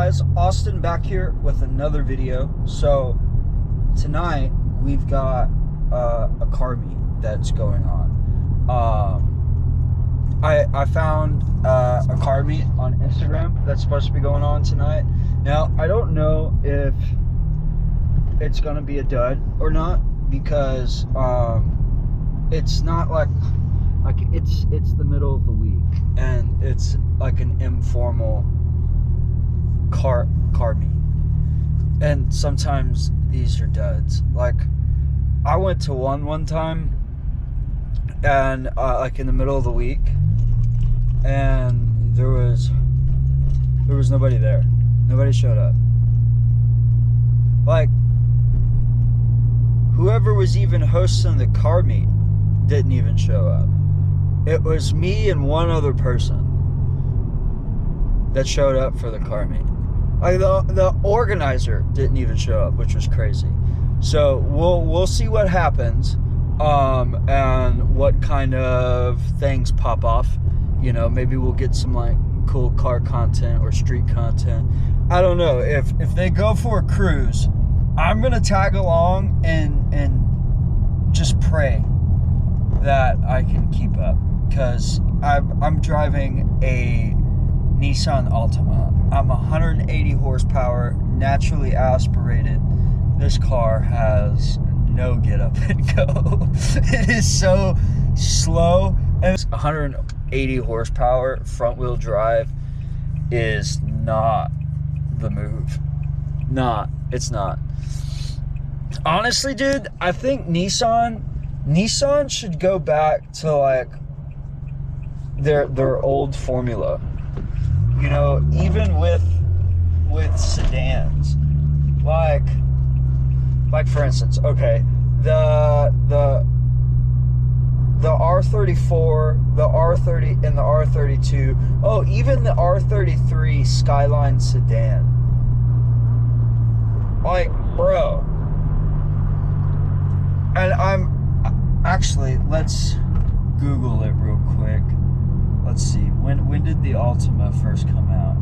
guys, Austin back here with another video. So tonight we've got a car meet that's going on. I found a car meet on Instagram that's supposed to be going on tonight. Now I don't know if it's gonna be a dud or not, because it's not like it's the middle of the week and it's like an informal car meet, and sometimes these are duds. Like I went to one time and like in the middle of the week, and there was nobody there. Nobody showed up. Like whoever was even hosting the car meet didn't even show up. It was me and one other person that showed up for the car meet. Like the organizer didn't even show up, which was crazy. So we'll see what happens, and what kind of things pop off. You know, maybe we'll get some like cool car content or street content. I don't know. If they go for a cruise, I'm gonna tag along and just pray that I can keep up, because I'm driving a Nissan Altima. I'm 180 horsepower, naturally aspirated. This car has no get up and go. It is so slow, and it's 180 horsepower front wheel drive is not the move. It's not. Honestly, dude, I think Nissan should go back to like their old formula. You know, even with sedans, like for instance, okay, the R34, the R30, and the R32. Oh, even the R33 Skyline sedan. Like, bro. And actually, let's Google it real quick. Let's see, when did the Altima first come out?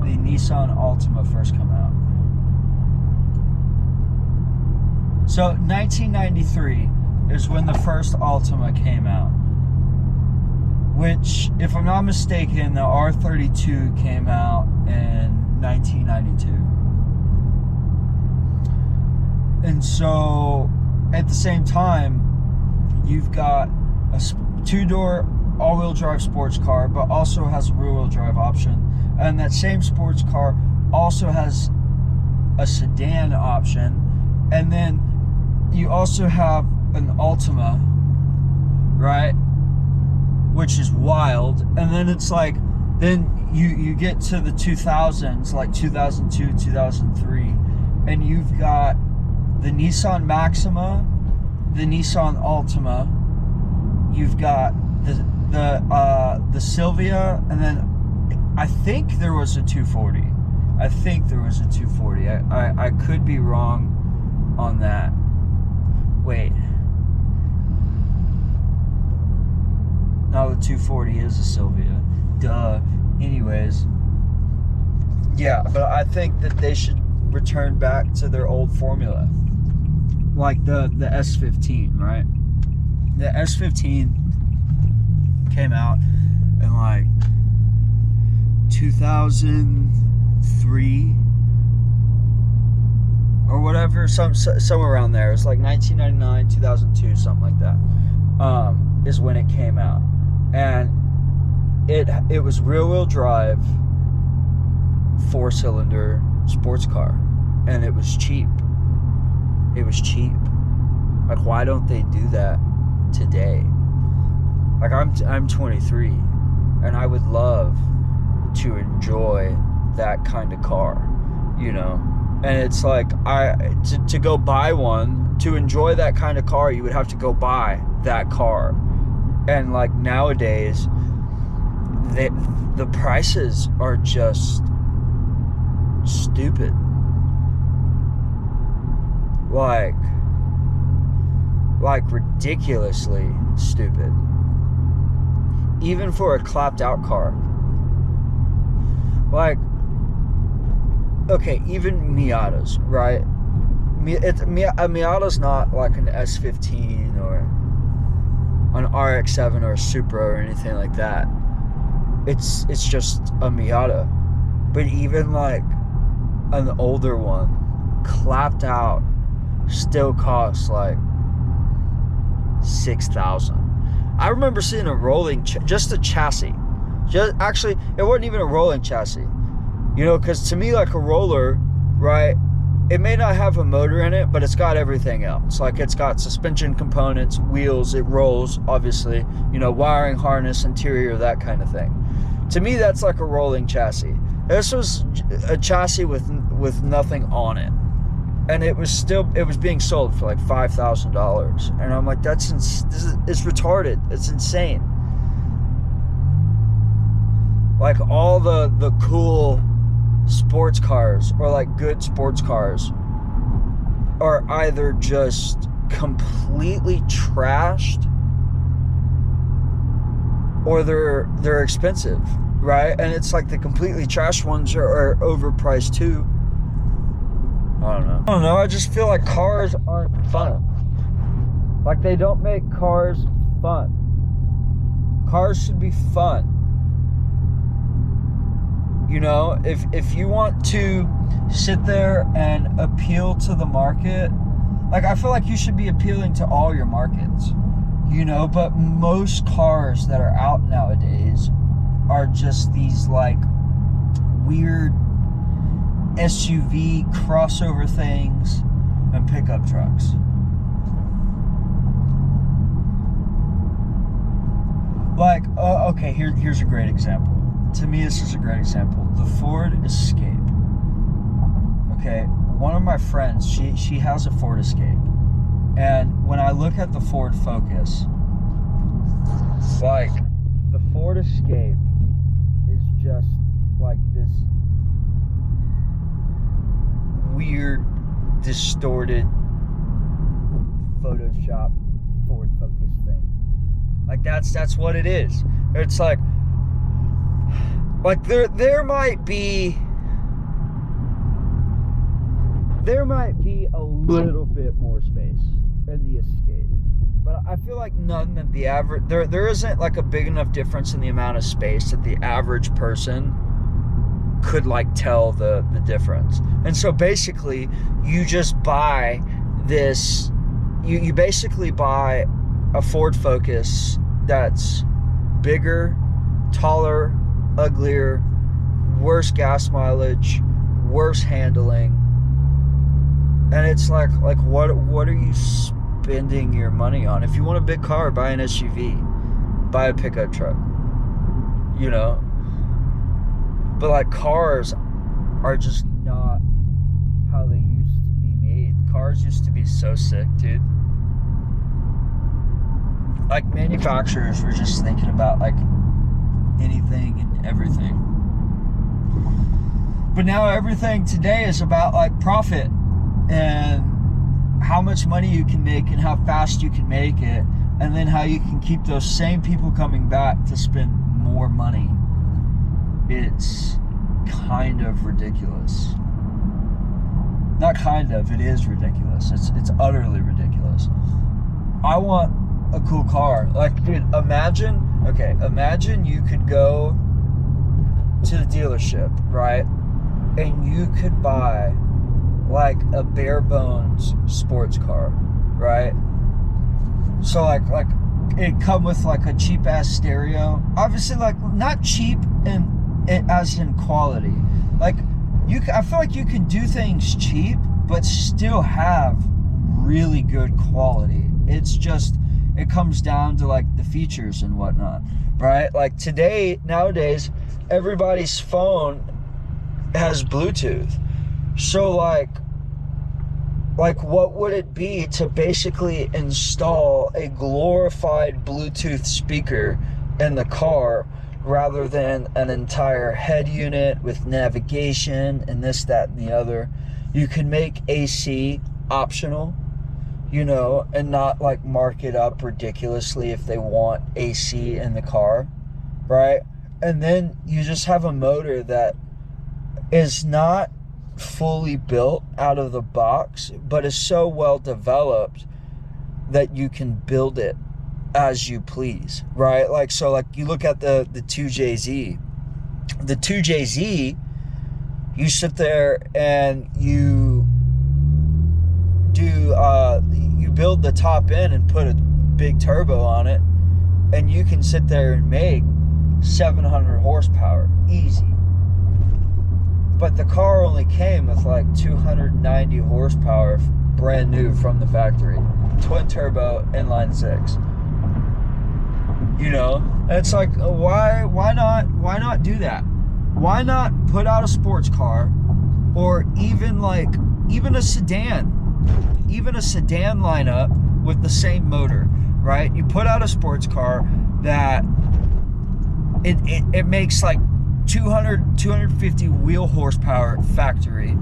The Nissan Altima first come out. So 1993 is when the first Altima came out, which, if I'm not mistaken, the R32 came out in 1992. And so at the same time, you've got a two-door all-wheel drive sports car, but also has a rear-wheel drive option. And that same sports car also has a sedan option. And then you also have an Altima, right? Which is wild. And then it's like, then you get to the 2000s, like 2002, 2003, and you've got the Nissan Maxima, the Nissan Altima, you've got the Silvia, and then I think there was a 240. I could be wrong on that. Wait. No, the 240 is a Silvia. Duh. Anyways. Yeah, but I think that they should return back to their old formula. Like the S15, right? The S15 came out in like 2003 or whatever, somewhere around there. It's like 1999, 2002, something like that, is when it came out. And it was rear-wheel drive, 4-cylinder sports car, and it was cheap. Like, why don't they do that today? Like, I'm 23, and I would love to enjoy that kind of car, you know. And it's like, to go buy one, to enjoy that kind of car, you would have to go buy that car. And like nowadays, the prices are just stupid. Like ridiculously stupid. even for a clapped out car. Like, okay, even Miatas, right? A Miata's not like an S15 or an RX-7 or a Supra or anything like that. It's just a Miata. But even like an older one, clapped out, still costs like $6,000. I remember seeing a rolling, just a chassis. Actually, it wasn't even a rolling chassis. You know, because to me, like a roller, right, it may not have a motor in it, but it's got everything else. Like, it's got suspension components, wheels, it rolls, obviously, you know, wiring harness, interior, that kind of thing. To me, that's like a rolling chassis. This was a chassis with nothing on it. And it was being sold for like $5,000. And I'm like, it's retarded. It's insane. Like, all the cool sports cars, or like good sports cars, are either just completely trashed, or they're expensive, right? And it's like the completely trashed ones are overpriced too. I don't know. I just feel like cars aren't fun. Like, they don't make cars fun. Cars should be fun. You know, if you want to sit there and appeal to the market, like, I feel like you should be appealing to all your markets, you know, but most cars that are out nowadays are just these like weird SUV crossover things and pickup trucks. Like, okay, here's a great example. To me, this is a great example. The Ford Escape. Okay, one of my friends, she has a Ford Escape. And when I look at the Ford Focus, like, the Ford Escape is just like this weird, distorted Photoshop Ford Focus thing. Like, that's what it is. It's like there might be a little bit more space in the Escape, but I feel like none that the average, there isn't like a big enough difference in the amount of space that the average person could like tell the difference. And so basically you just buy this, you basically buy a Ford Focus that's bigger, taller, uglier, worse gas mileage, worse handling. And it's like what are you spending your money on? If you want a big car, buy an SUV, buy a pickup truck, you know. But like, cars are just not how they used to be made. Cars used to be so sick, dude. Like, manufacturers were just thinking about like anything and everything. But now everything today is about like profit and how much money you can make and how fast you can make it, and then how you can keep those same people coming back to spend more money. It's kind of ridiculous. Not kind of, it is ridiculous. It's utterly ridiculous. I want a cool car. Like, dude, imagine you could go to the dealership, right? And you could buy like a bare bones sports car, right? So like it'd come with like a cheap ass stereo. Obviously, like, not cheap as in quality. Like, I feel like you can do things cheap but still have really good quality. It's just, it comes down to like the features and whatnot, right? Like, nowadays, everybody's phone has Bluetooth. So like what would it be to basically install a glorified Bluetooth speaker in the car rather than an entire head unit with navigation and this, that, and the other? You can make AC optional, you know, and not like mark it up ridiculously if they want AC in the car. right? And then you just have a motor that is not fully built out of the box, but is so well developed that you can build it as you please, right? Like, so like you look at the 2JZ. The 2JZ, you sit there and you do you build the top end and put a big turbo on it, and you can sit there and make 700 horsepower easy. But the car only came with like 290 horsepower brand new from the factory, twin turbo inline six. You know, and it's like, why not do that? Why not put out a sports car, or even a sedan lineup with the same motor, right? You put out a sports car that it makes like 250 wheel horsepower factory.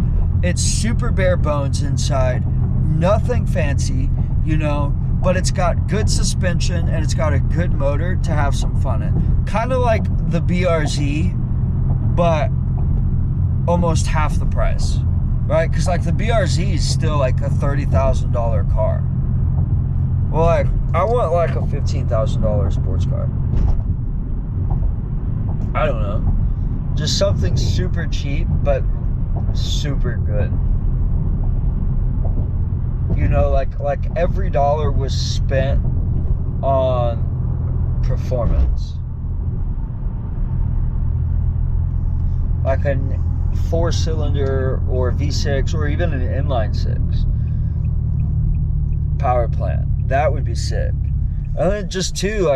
It's super bare bones inside, nothing fancy, you know, but it's got good suspension and it's got a good motor to have some fun in. Kind of like the BRZ, but almost half the price, right? Because like the BRZ is still like a $30,000 car. Well, like I want like a $15,000 sports car. I don't know, just something super cheap but super good. You know, like every dollar was spent on performance. Like a 4-cylinder or V6 or even an inline 6 power plant. That would be sick. And then just too,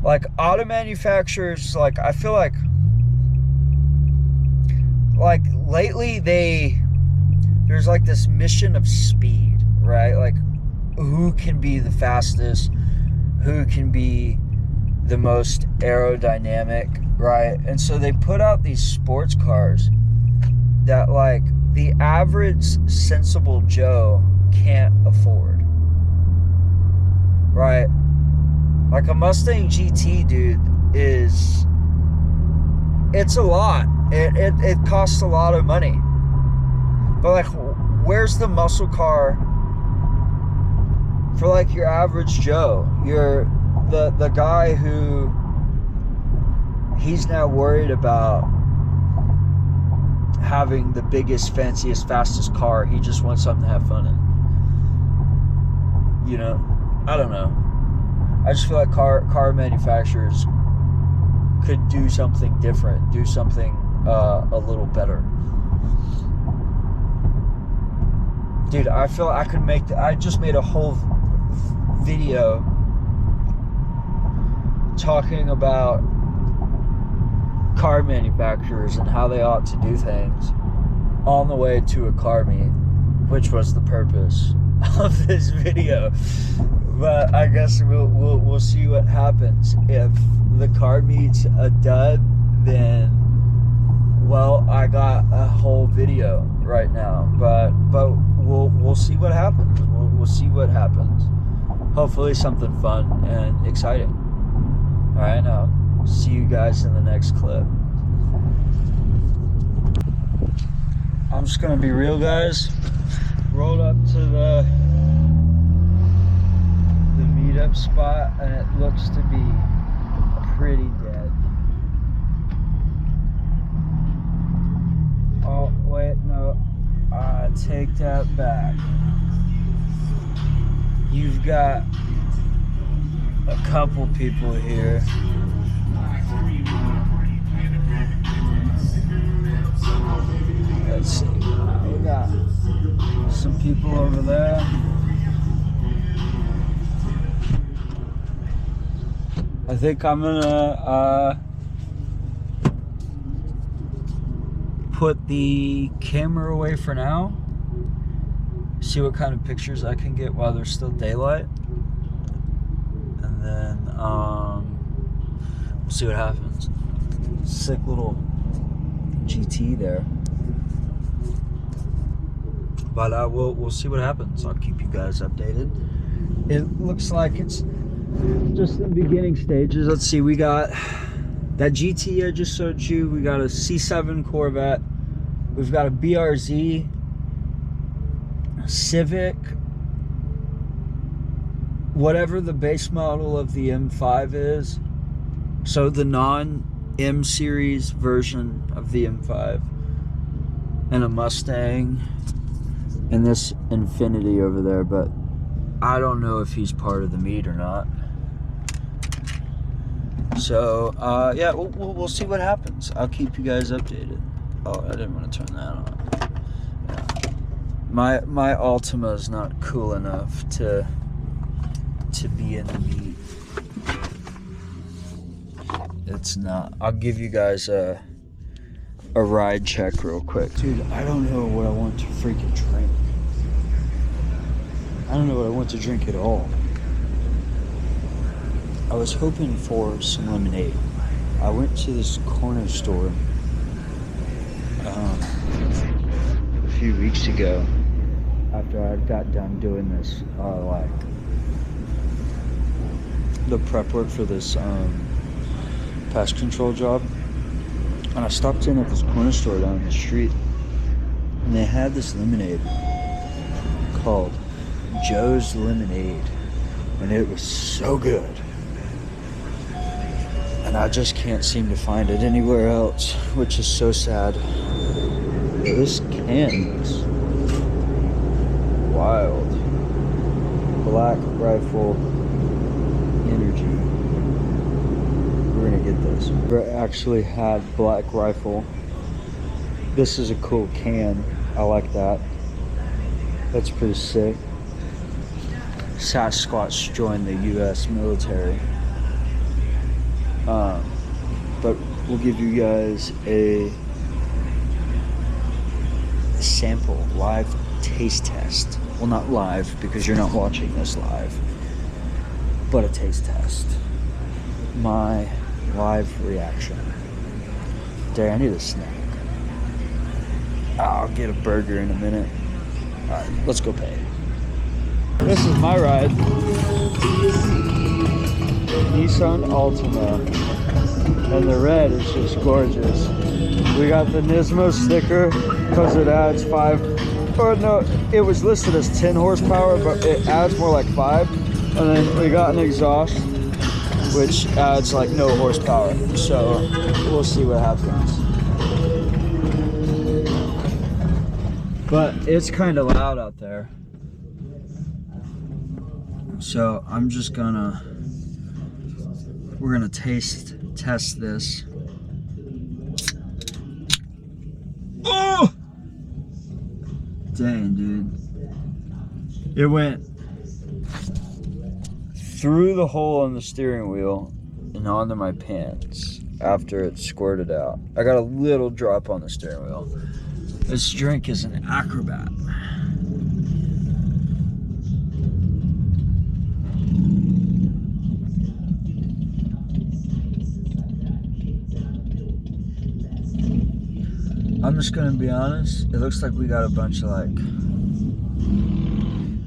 like auto manufacturers, like I feel like lately there's like this mission of speed, right? Like who can be the fastest, who can be the most aerodynamic, right? And so they put out these sports cars that like the average sensible Joe can't afford, right? Like a Mustang GT, dude, it's a lot. It costs a lot of money. But like, where's the muscle car for like your average Joe? You're the guy who he's now worried about having the biggest, fanciest, fastest car. He just wants something to have fun in. You know, I don't know. I just feel like car manufacturers could do something different, do something a little better. Dude, I feel I could make I just made a whole video talking about car manufacturers and how they ought to do things on the way to a car meet, which was the purpose of this video. But I guess we'll see what happens. If the car meet's a dud, then well, I got a whole video right now. But we'll see what happens. We'll see what happens. Hopefully something fun and exciting. All right, now see you guys in the next clip. I'm just gonna be real, guys. Rolled up to the meetup spot, and it looks to be pretty dead. Oh wait, no, I take that back. You've got a couple people here. Let's see, we got some people over there. I think I'm gonna put the camera away for now, see what kind of pictures I can get while there's still daylight, and then we'll see what happens. Sick little GT there. But we'll see what happens. I'll keep you guys updated. It looks like it's just in the beginning stages. Let's see, we got that GT I just showed you. We got a C7 Corvette. We've got a BRZ, Civic, whatever the base model of the M5 is. So the non-M series version of the M5. And a Mustang. And this Infiniti over there, but I don't know if he's part of the meet or not. So, yeah, we'll see what happens. I'll keep you guys updated. Oh, I didn't want to turn that on. Yeah. My Altima is not cool enough to be in the meet. It's not. I'll give you guys a ride check real quick. Dude, I don't know what I want to freaking drink. I don't know what I want to drink at all. I was hoping for some lemonade. I went to this corner store a few weeks ago after I got done doing this like the prep work for this pest control job, and I stopped in at this corner store down the street, and they had this lemonade called Joe's Lemonade, and it was so good. And I just can't seem to find it anywhere else, which is so sad. This can looks wild. Black Rifle Energy. We're gonna get this. We actually had Black Rifle. This is a cool can. I like that. That's pretty sick. Sasquatch joined the U.S. military. But we'll give you guys a sample, live taste test. Well, not live because you're not watching this live, but a taste test. My live reaction. Dang, I need a snack. I'll get a burger in a minute. Alright, let's go pay. This is my ride. Nissan Altima. And the red is just gorgeous. We got the Nismo sticker because it adds 5, or no, it was listed as 10 horsepower, but it adds more like 5. And then we got an exhaust, which adds like no horsepower. So we'll see what happens. But it's kind of loud out there. So I'm just gonna, we're gonna test this. Oh! Dang, dude. It went through the hole in the steering wheel and onto my pants after it squirted out. I got a little drop on the steering wheel. This drink is an acrobat. I'm just gonna be honest, it looks like we got a bunch of like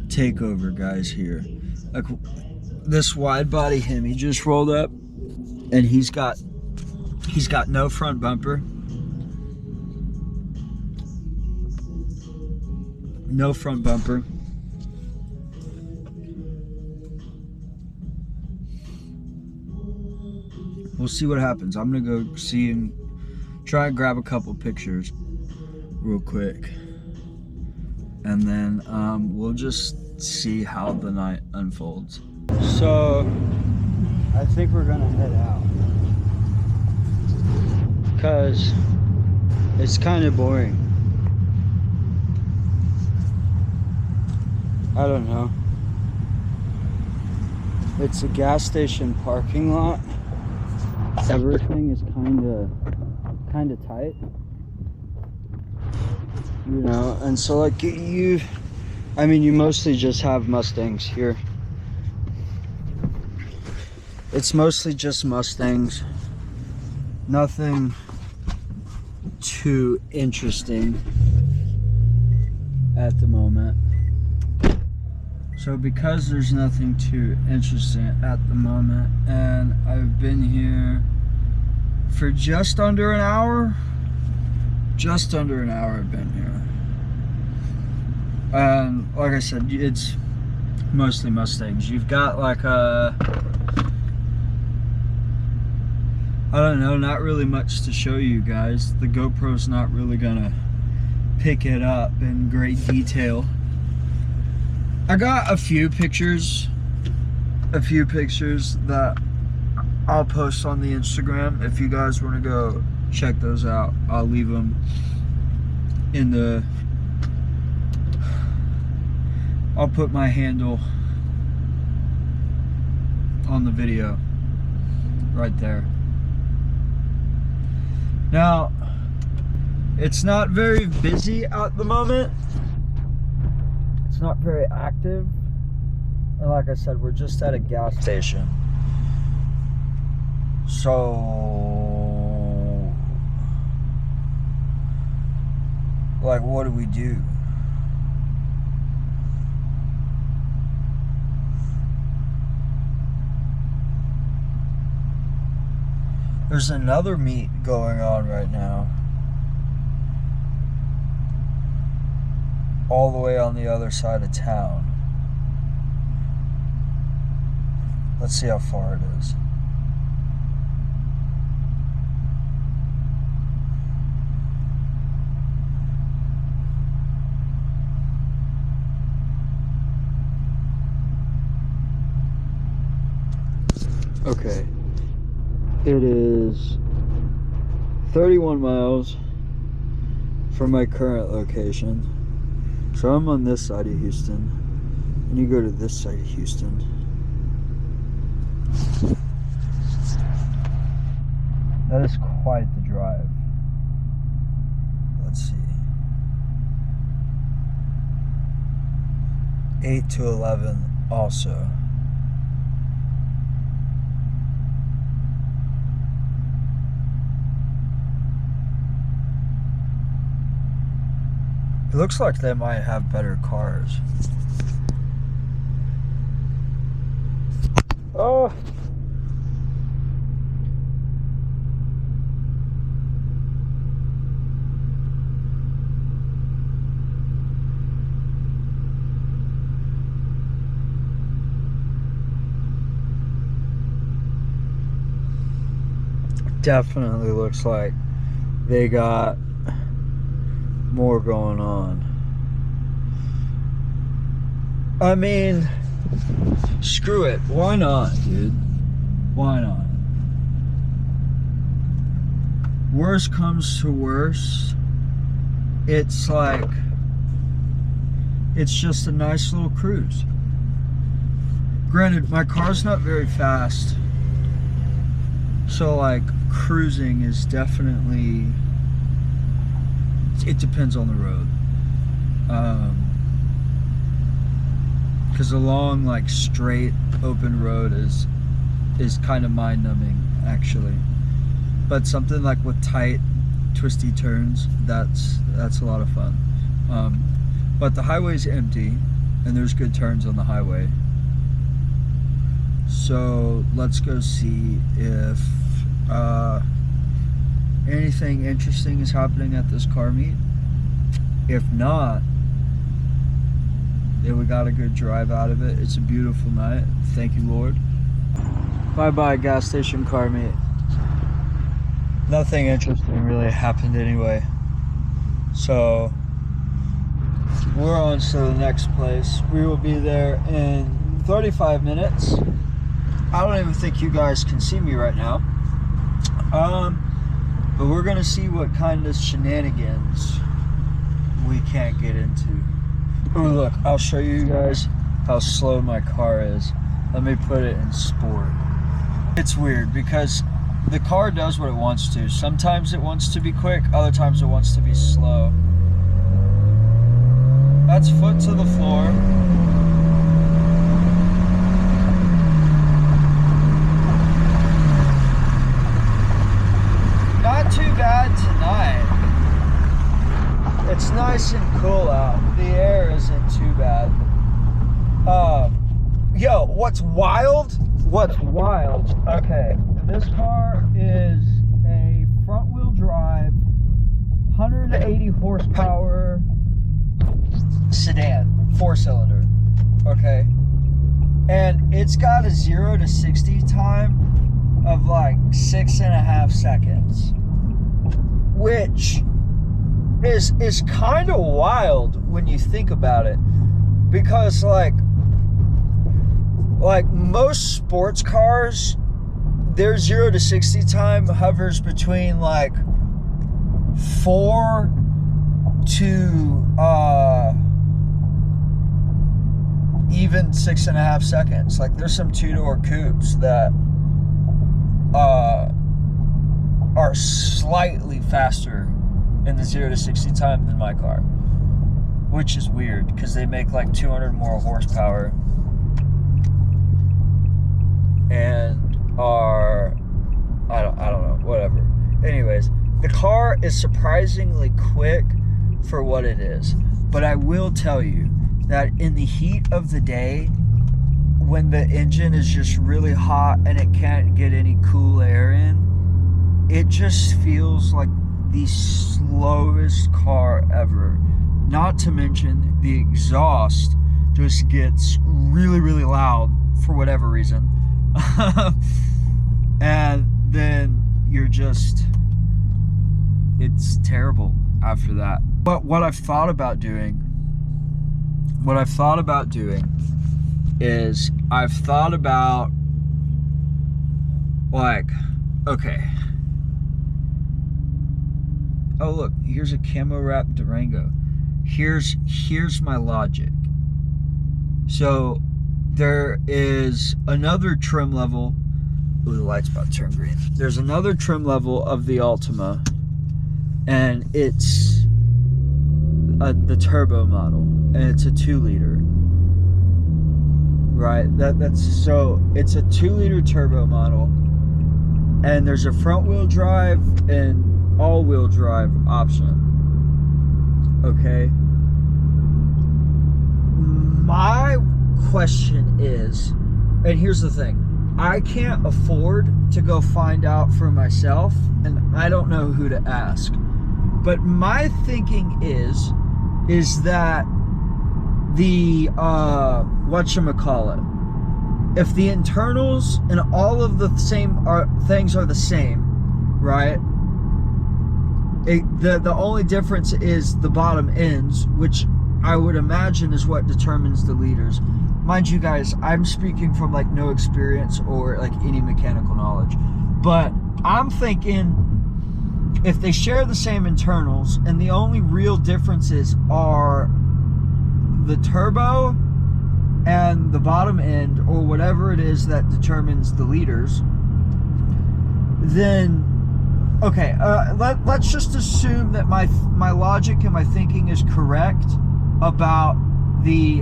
takeover guys here. Like this wide body Hemi just rolled up and he's got no front bumper. No front bumper. We'll see what happens. I'm gonna go see and try and grab a couple pictures real quick, and then we'll just see how the night unfolds. So I think we're gonna head out because it's kind of boring. I don't know. It's a gas station parking lot. Everything is kind of tight, you know, and so like you mostly just have Mustangs here. It's mostly just Mustangs, nothing too interesting at the moment. So So because there's nothing too interesting at the moment, and I've been here for just under an hour I've been here. And like I said, it's mostly Mustangs. You've got like a, I don't know, not really much to show you guys. The GoPro's not really gonna pick it up in great detail. I got a few pictures that I'll post on the Instagram. If you guys want to go check those out, I'll leave them in the, I'll put my handle on the video right there. Now, it's not very busy at the moment. It's not very active. And like I said, we're just at a gas station. So, like, what do we do? There's another meet going on right now, all the way on the other side of town. Let's see how far it is. Okay. It is 31 miles from my current location. So I'm on this side of Houston, and you go to this side of Houston. That is quite the drive. Let's see. 8 to 11 also. It looks like they might have better cars. Oh! Definitely looks like they got more going on. I mean, screw it. Why not, dude? Why not? Worst comes to worst, it's like, it's just a nice little cruise. Granted, my car's not very fast, so like cruising is definitely, it depends on the road. Because a long, like, straight, open road is kind of mind-numbing, actually. But something like with tight, twisty turns, that's a lot of fun. But the highway's empty, and there's good turns on the highway. So let's go see if anything interesting is happening at this car meet. If not, then we got a good drive out of it. It's a beautiful night. Thank you, Lord. Bye-bye, gas station car meet. Nothing interesting really happened anyway. So we're on to the next place. We will be there in 35 minutes. I don't even think you guys can see me right now. But we're gonna see what kind of shenanigans we can't get into. Oh, look, I'll show you guys how slow my car is. Let me put it in sport. It's weird because the car does what it wants to. Sometimes it wants to be quick, other times it wants to be slow. That's foot to the floor. Not too bad tonight. It's nice and cool out. The air isn't too bad. what's wild, okay, this car is a front-wheel drive, 180 horsepower sedan, 4-cylinder, okay? And it's got a 0 to 60 time of like 6.5 seconds, which is kind of wild when you think about it, because like most sports cars, their 0 to 60 time hovers between like 4 to even 6.5 seconds. Like there's some two-door coupes that are slightly faster in the 0 to 60 time than my car, which is weird because they make like 200 more horsepower and are, I don't know, whatever. Anyways, the car is surprisingly quick for what it is, but I will tell you that in the heat of the day, when the engine is just really hot and it can't get any cool air in, it just feels like the slowest car ever. Not to mention the exhaust just gets really, really loud for whatever reason. And then you're just, it's terrible after that. But what I've thought about doing is I've thought about like, okay, oh look, here's a camo wrapped Durango. Here's my logic. So there is another trim level. Ooh, the light's about to turn green. There's another trim level of the Altima, and it's the turbo model, and it's a 2-liter. Right? That's so it's a 2-liter turbo model, and there's a front-wheel drive and all-wheel drive option. Okay. My question is, and here's the thing, I can't afford to go find out for myself, and I don't know who to ask. But my thinking is that the whatchamacallit, if the internals and all of the same things are the same, right? The only difference is the bottom ends, which I would imagine is what determines the liters. Mind you guys, I'm speaking from like no experience or like any mechanical knowledge, but I'm thinking if they share the same internals and the only real differences are the turbo and the bottom end, or whatever it is that determines the liters, then okay, let's just assume that my logic and my thinking is correct about the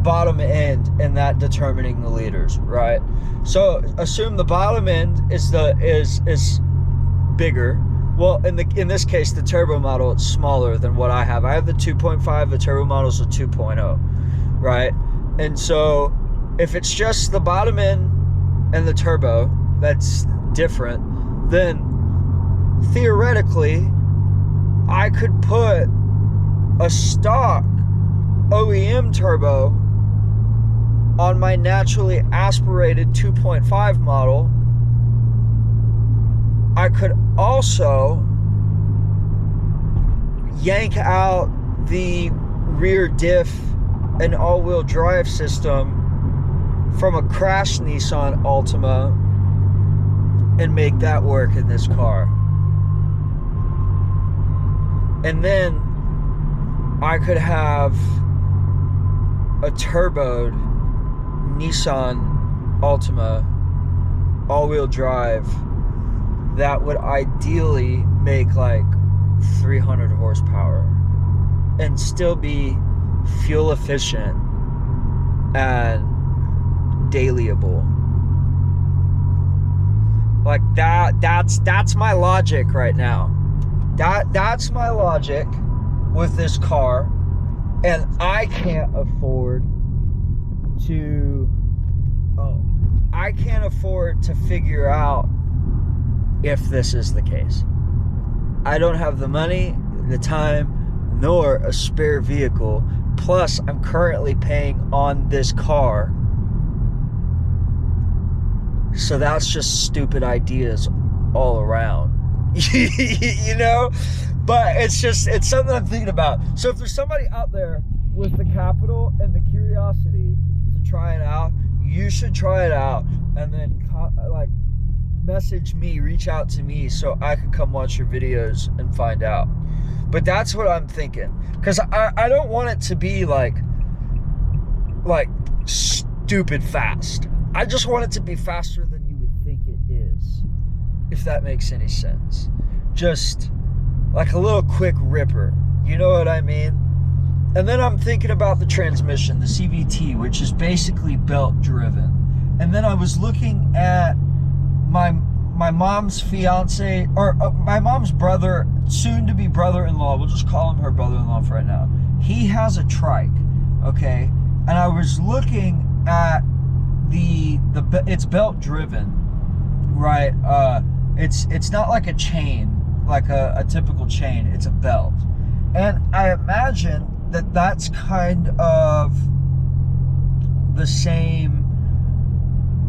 bottom end and that determining the liters, right? So assume the bottom end is bigger. Well, in this case, the turbo model, it's smaller than what I have. I have the 2.5, the turbo model's a 2.0, right? And so if it's just the bottom end and the turbo that's different, then theoretically I could put a stock OEM turbo on my naturally aspirated 2.5 model. I could also yank out the rear diff and all-wheel drive system from a crashed Nissan Altima and make that work in this car. And then I could have a turboed Nissan Altima all-wheel drive that would ideally make like 300 horsepower and still be fuel efficient and dailyable. Like that's my logic right now. That's my logic with this car, and I can't afford I can't afford to figure out if this is the case. I don't have the money, the time, nor a spare vehicle. Plus, I'm currently paying on this car. So that's just stupid ideas all around. You know? But it's something I'm thinking about. So if there's somebody out there with the capital and the curiosity to try it out, you should try it out, and then message me, reach out to me so I can come watch your videos and find out. But that's what I'm thinking, because I don't want it to be like stupid fast. I just want it to be faster than you would think it is, if that makes any sense. Just like a little quick ripper, you know what I mean? And then I'm thinking about the transmission, the CVT, which is basically belt driven. And then I was looking at my mom's fiance, or my mom's brother, soon to be brother-in-law. We'll just call him her brother-in-law for right now. He has a trike, okay? And I was looking at it's belt driven, right? It's not like a chain, like a typical chain. It's a belt. And I imagine that's kind of the same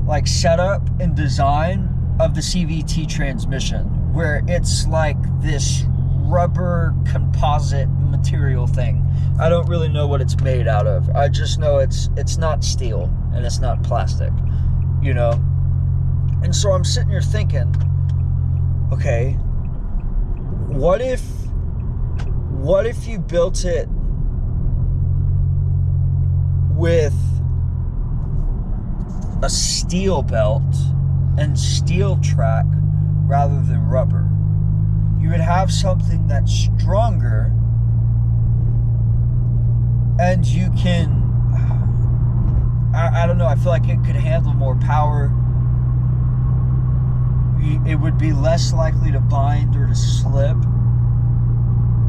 like setup and design of the CVT transmission, where it's like this rubber composite material thing. I don't really know what it's made out of. I just know it's not steel and it's not plastic, you know? And so I'm sitting here thinking, okay, what if you built it with a steel belt and steel track rather than rubber? You would have something that's stronger, and you can, I don't know, I feel like it could handle more power. It would be less likely to bind or to slip,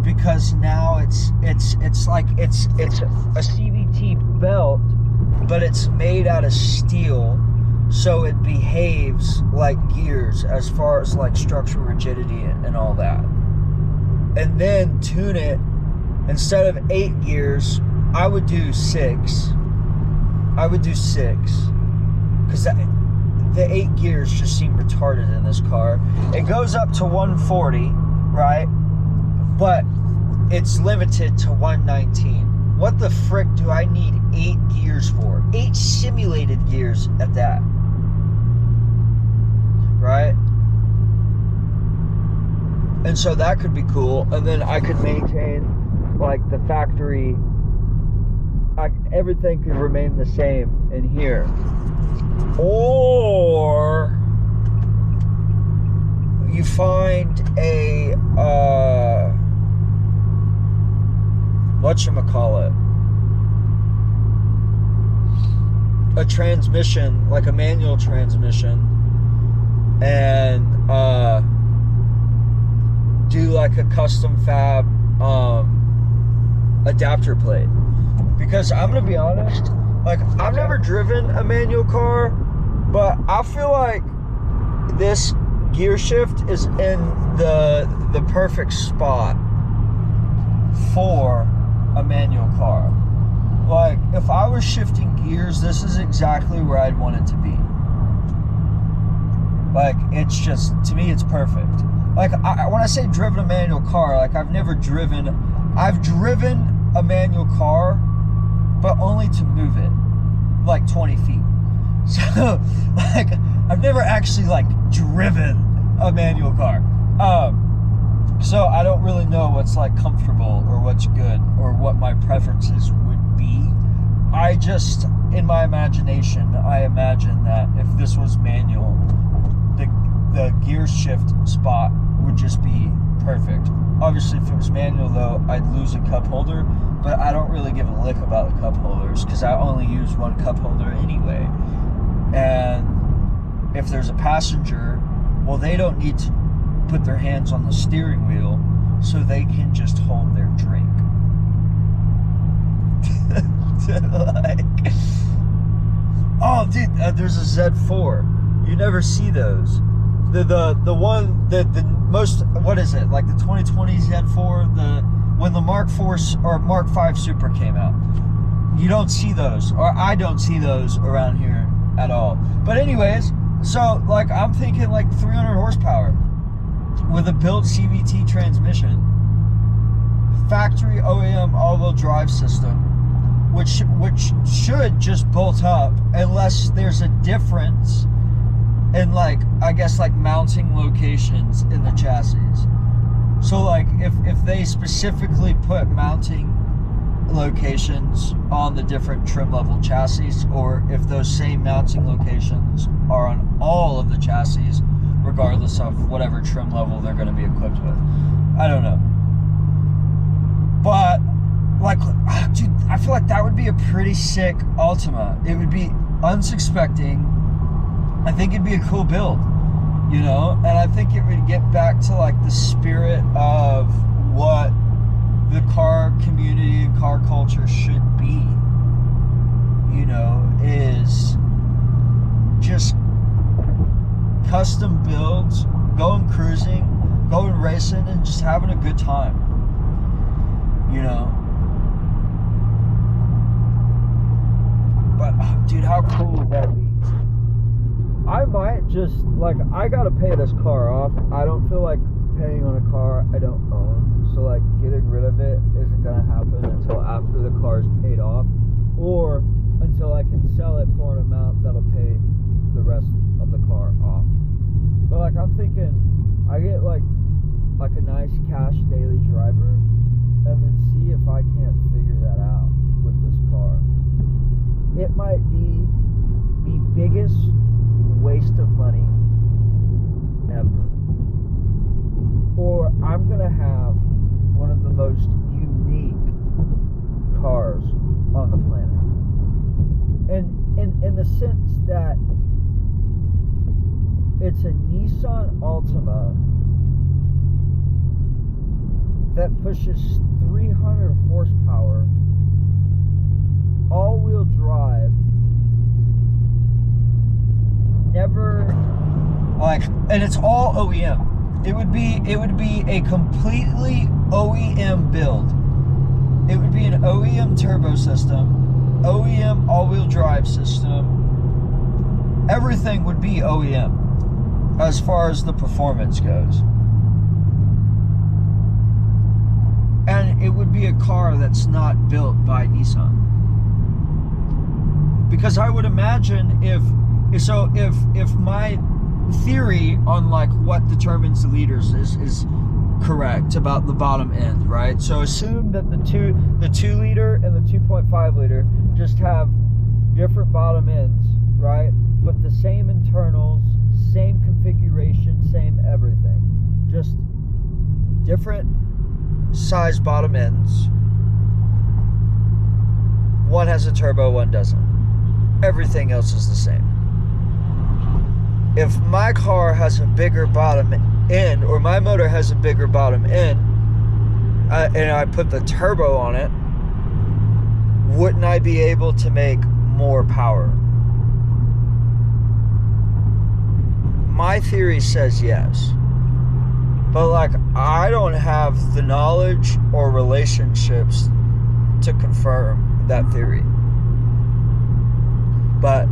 because now it's a CVT belt, but it's made out of steel, so it behaves like gears as far as like structural rigidity and all that. And then tune it, instead of 8 gears, I would do 6. Because the 8 gears just seem retarded in this car. It goes up to 140, right? But it's limited to 119. What the frick do I need 8 gears for? 8 simulated gears at that. Right? And so that could be cool. And then I could maintain like the factory, everything could remain the same in here. Or you find a whatchamacallit, a transmission, like a manual transmission, and do like a custom fab adapter plate. Because I'm gonna be honest, like, I've never driven a manual car, but I feel like this gear shift is in the perfect spot for a manual car. Like, if I was shifting gears, this is exactly where I'd want it to be. Like, it's just, to me, it's perfect. Like, when I say driven a manual car, like, I've driven a manual car, but only to move it like 20 feet. So, like, I've never actually, like, driven a manual car. So I don't really know what's, like, comfortable or what's good or what my preferences would be. I just, in my imagination, I imagine that if this was manual, the gear shift spot would just be perfect. Obviously, if it was manual, though, I'd lose a cup holder, but I don't really give a lick about the cup holders because I only use one cup holder anyway. And if there's a passenger, well, they don't need to put their hands on the steering wheel, so they can just hold their drink. Like, Oh, dude, there's a Z4. You never see those. The one, the most, what is it? Like the 2020 Z4, when the Mark 4 or Mark 5 Super came out. You don't see those, or I don't see those around here at all. But anyways, so like I'm thinking like 300 horsepower with a built CVT transmission, factory OEM all-wheel drive system, which should just bolt up unless there's a difference in like, I guess, like mounting locations in the chassis. So like if they specifically put mounting locations on the different trim level chassis, or if those same mounting locations are on all of the chassis regardless of whatever trim level they're going to be equipped with. I don't know. But like, dude, I feel like that would be a pretty sick Altima. It would be unsuspecting. I think it'd be a cool build, you know? And I think it would get back to like the spirit of what the car community and car culture should be, you know, is just custom builds, going cruising, going racing, and just having a good time, you know. But dude, how cool would that be? I might just, like, I gotta pay this car off. I don't feel like paying on a car I don't own, so like getting rid of it isn't gonna happen until after the car's paid off, or until I can sell it for an amount that'll pay the rest of the car off. But like, I'm thinking I get like a nice cash daily driver, and then see if I can't figure that out with this car. It might be the biggest waste of money ever. Or I'm gonna have one of the most unique cars on the planet. And in the sense that it's a Nissan Altima that pushes 300 horsepower, all-wheel drive, never, like, and it's all OEM. It would be a completely OEM build. It would be an OEM turbo system, OEM all-wheel drive system. Everything would be OEM as far as the performance goes. And it would be a car that's not built by Nissan. Because I would imagine if my theory on like what determines the leaders is correct about the bottom end, right? So assume that the 2 liter and the 2.5 liter just have different bottom ends, right? But the same internals, same configuration, same everything. Just different size bottom ends. One has a turbo, one doesn't. Everything else is the same. If my car has a bigger bottom end, or my motor has a bigger bottom end, and I put the turbo on it, wouldn't I be able to make more power? My theory says yes. But like, I don't have the knowledge or relationships to confirm that theory. But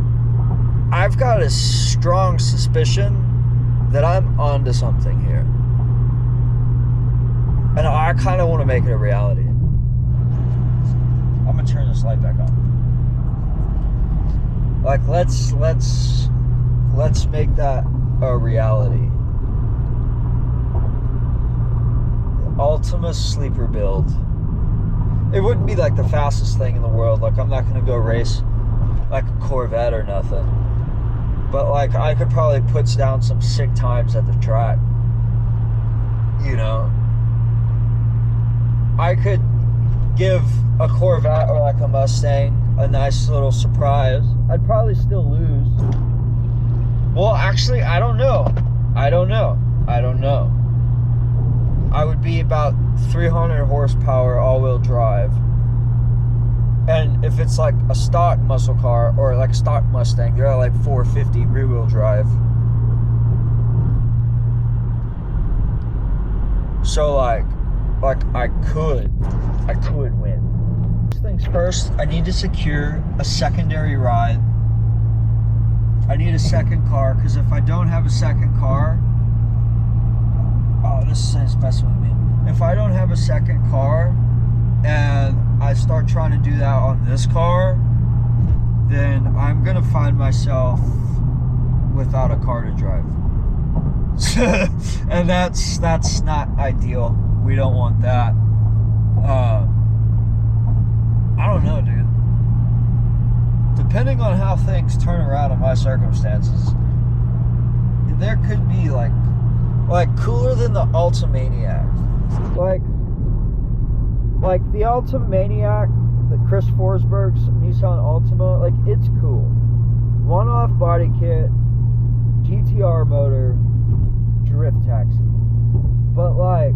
I've got a strong suspicion that I'm onto something here. And I kind of want to make it a reality. I'm gonna turn this light back on. Like, let's make that a reality. Ultima sleeper build. It wouldn't be like the fastest thing in the world. Like, I'm not gonna go race like a Corvette or nothing. But like, I could probably put down some sick times at the track. You know, I could give a Corvette or like a Mustang a nice little surprise. I'd probably still lose. Well, actually, I don't know. I would be about 300 horsepower all-wheel drive. And if it's like a stock muscle car or like a stock Mustang, they're at like 450 rear-wheel drive. So like I could win. First things first, I need to secure a secondary ride. I need a second car, because if I don't have a second car, oh, this is messing with me. If I don't have a second car and I start trying to do that on this car, then I'm gonna find myself without a car to drive. And that's not ideal. We don't want that. I don't know, dude. Depending on how things turn around in my circumstances, there could be like cooler than the Ultimaniac. Like the Ultimaniac, the Chris Forsberg's Nissan Altima, like it's cool. One-off body kit, GTR motor, drift taxi. But like,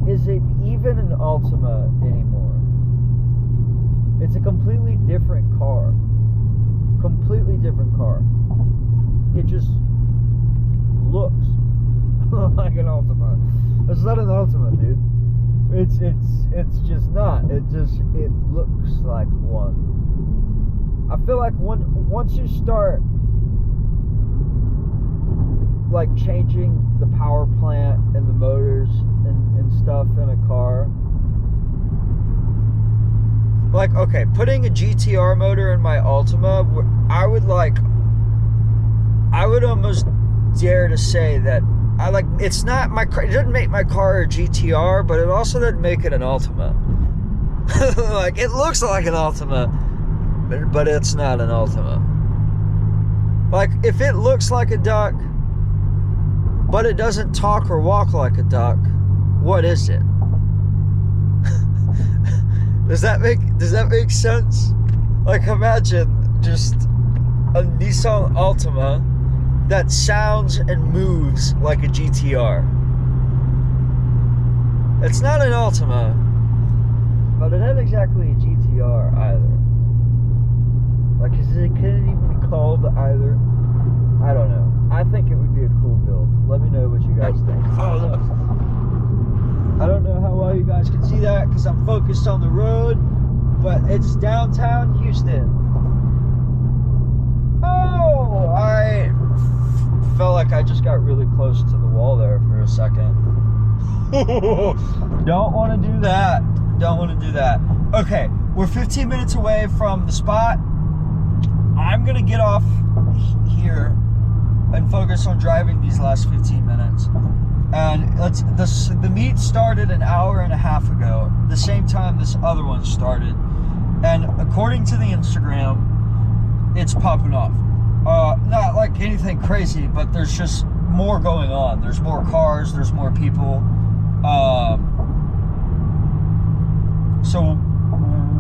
is it even an Altima anymore? It's a completely different car. Completely different car. It just looks like an Altima. It's not an Altima, dude. It's just not. It looks like one. I feel like once you start like changing the power plant and the motors and stuff in a car, like, okay, putting a GTR motor in my Altima, I would almost dare to say that it's not my car. It doesn't make my car a GTR, but it also doesn't make it an Altima. Like, it looks like an Altima, but it's not an Altima. Like, if it looks like a duck, but it doesn't talk or walk like a duck, what is it? Does that make sense? Like, imagine just a Nissan Altima that sounds and moves like a GTR. It's not an Altima, but it ain't exactly a GTR either. Like, can it even be called either? I don't know. I think it would be a cool build. Let me know what you guys think. Oh, look. I don't know how well you guys can see that because I'm focused on the road, but it's downtown Houston. Oh, I felt like I just got really close to the wall there for a second. Don't want to do that. Don't want to do that. Okay, we're 15 minutes away from the spot. I'm going to get off here and focus on driving these last 15 minutes. And the meet started an hour and a half ago, the same time this other one started. And according to the Instagram, it's popping off. Not like anything crazy, but there's just more going on. There's more cars, there's more people. So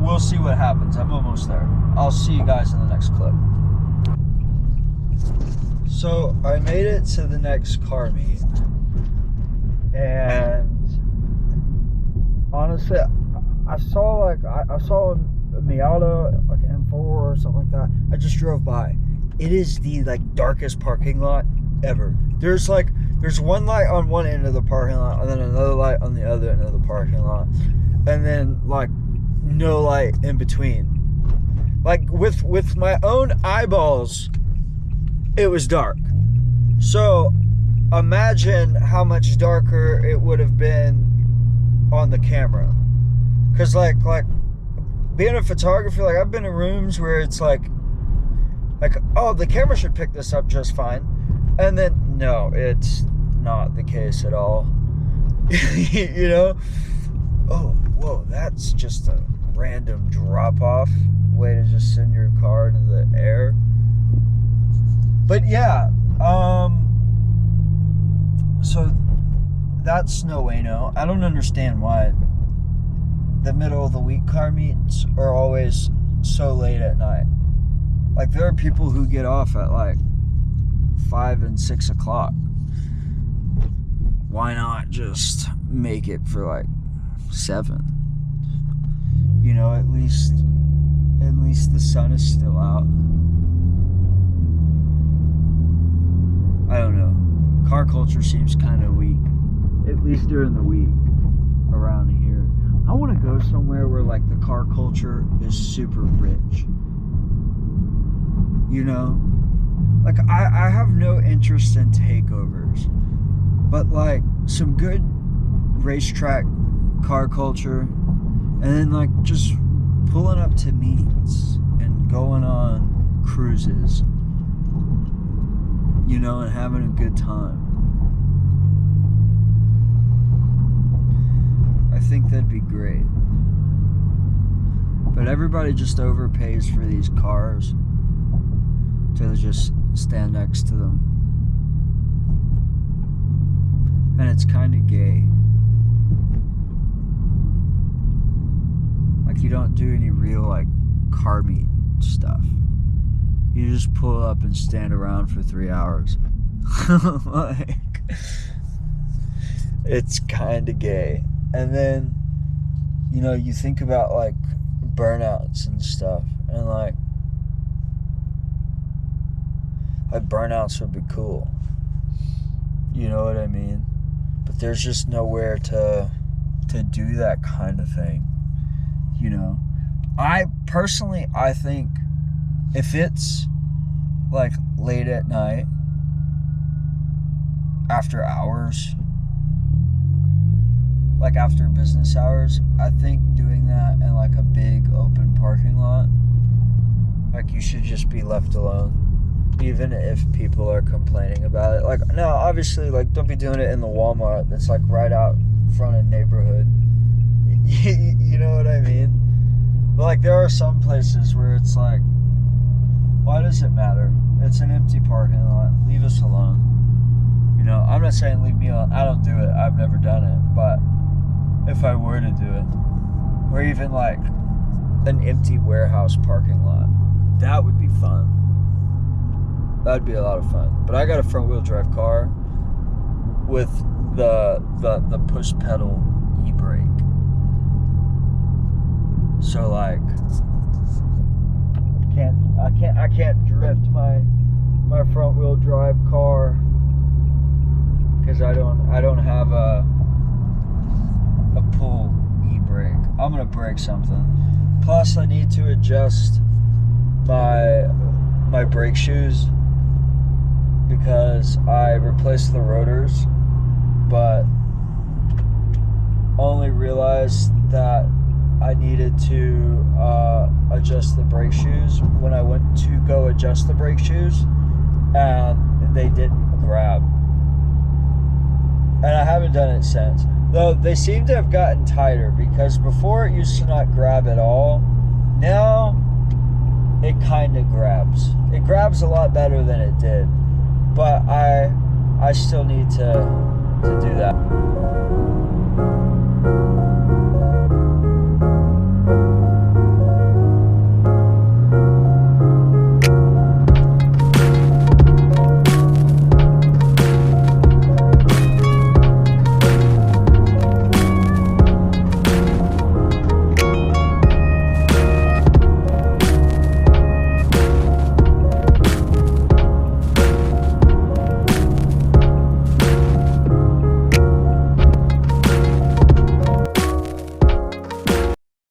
we'll see what happens. I'm almost there. I'll see you guys in the next clip. So I made it to the next car meet. And honestly, I saw a Miata, like an M4 or something like that. I just drove by. It is the darkest parking lot ever. There's one light on one end of the parking lot, and then another light on the other end of the parking lot, and then no light in between. Like with my own eyeballs, it was dark. So imagine how much darker it would have been on the camera. Because like being a photographer, I've been in rooms where it's like, oh, the camera should pick this up just fine. And then, no, it's not the case at all. You know? Oh, whoa, that's just a random drop-off way to just send your car into the air. But yeah, so that's no way, no. I don't understand why the middle of the week car meets are always so late at night. Like, there are people who get off at 5 and 6 o'clock. Why not just make it for 7? You know, at least at least the sun is still out. I don't know. Car culture seems kind of weak, at least during the week around here. I want to go somewhere where like the car culture is super rich. You know? Like I have no interest in takeovers, but like some good racetrack car culture, and then like just pulling up to meets and going on cruises, you know, and having a good time. I think that'd be great. But everybody just overpays for these cars to just stand next to them. And it's kind of gay. Like, you don't do any real, like, car meet stuff. You just pull up and stand around for 3 hours. Like, it's kind of gay. And then, you know, you think about, like, burnouts and stuff. And, like burnouts would be cool. You know what I mean? But there's just nowhere to do that kind of thing. You know? I think if it's like late at night, after hours, like after business hours, I think doing that in like a big open parking lot, like you should just be left alone. Even if people are complaining about it. Like, no, obviously, like, don't be doing it in the Walmart that's, like, right out front of neighborhood. You know what I mean? But, like, there are some places where it's like, why does it matter? It's an empty parking lot. Leave us alone. You know, I'm not saying leave me alone. I don't do it. I've never done it. But if I were to do it, or even, like, an empty warehouse parking lot, that would be fun. That'd be a lot of fun. But I got a front-wheel drive car with the push pedal e-brake. So like I can't drift my front-wheel drive car because I don't have a pull e-brake. I'm gonna break something. Plus I need to adjust my brake shoes, because I replaced the rotors, but only realized that I needed to adjust the brake shoes when I went to go adjust the brake shoes, and they didn't grab. And I haven't done it since. Though they seem to have gotten tighter, because before it used to not grab at all. Now it kind of grabs. It grabs a lot better than it did. But I still need to do that.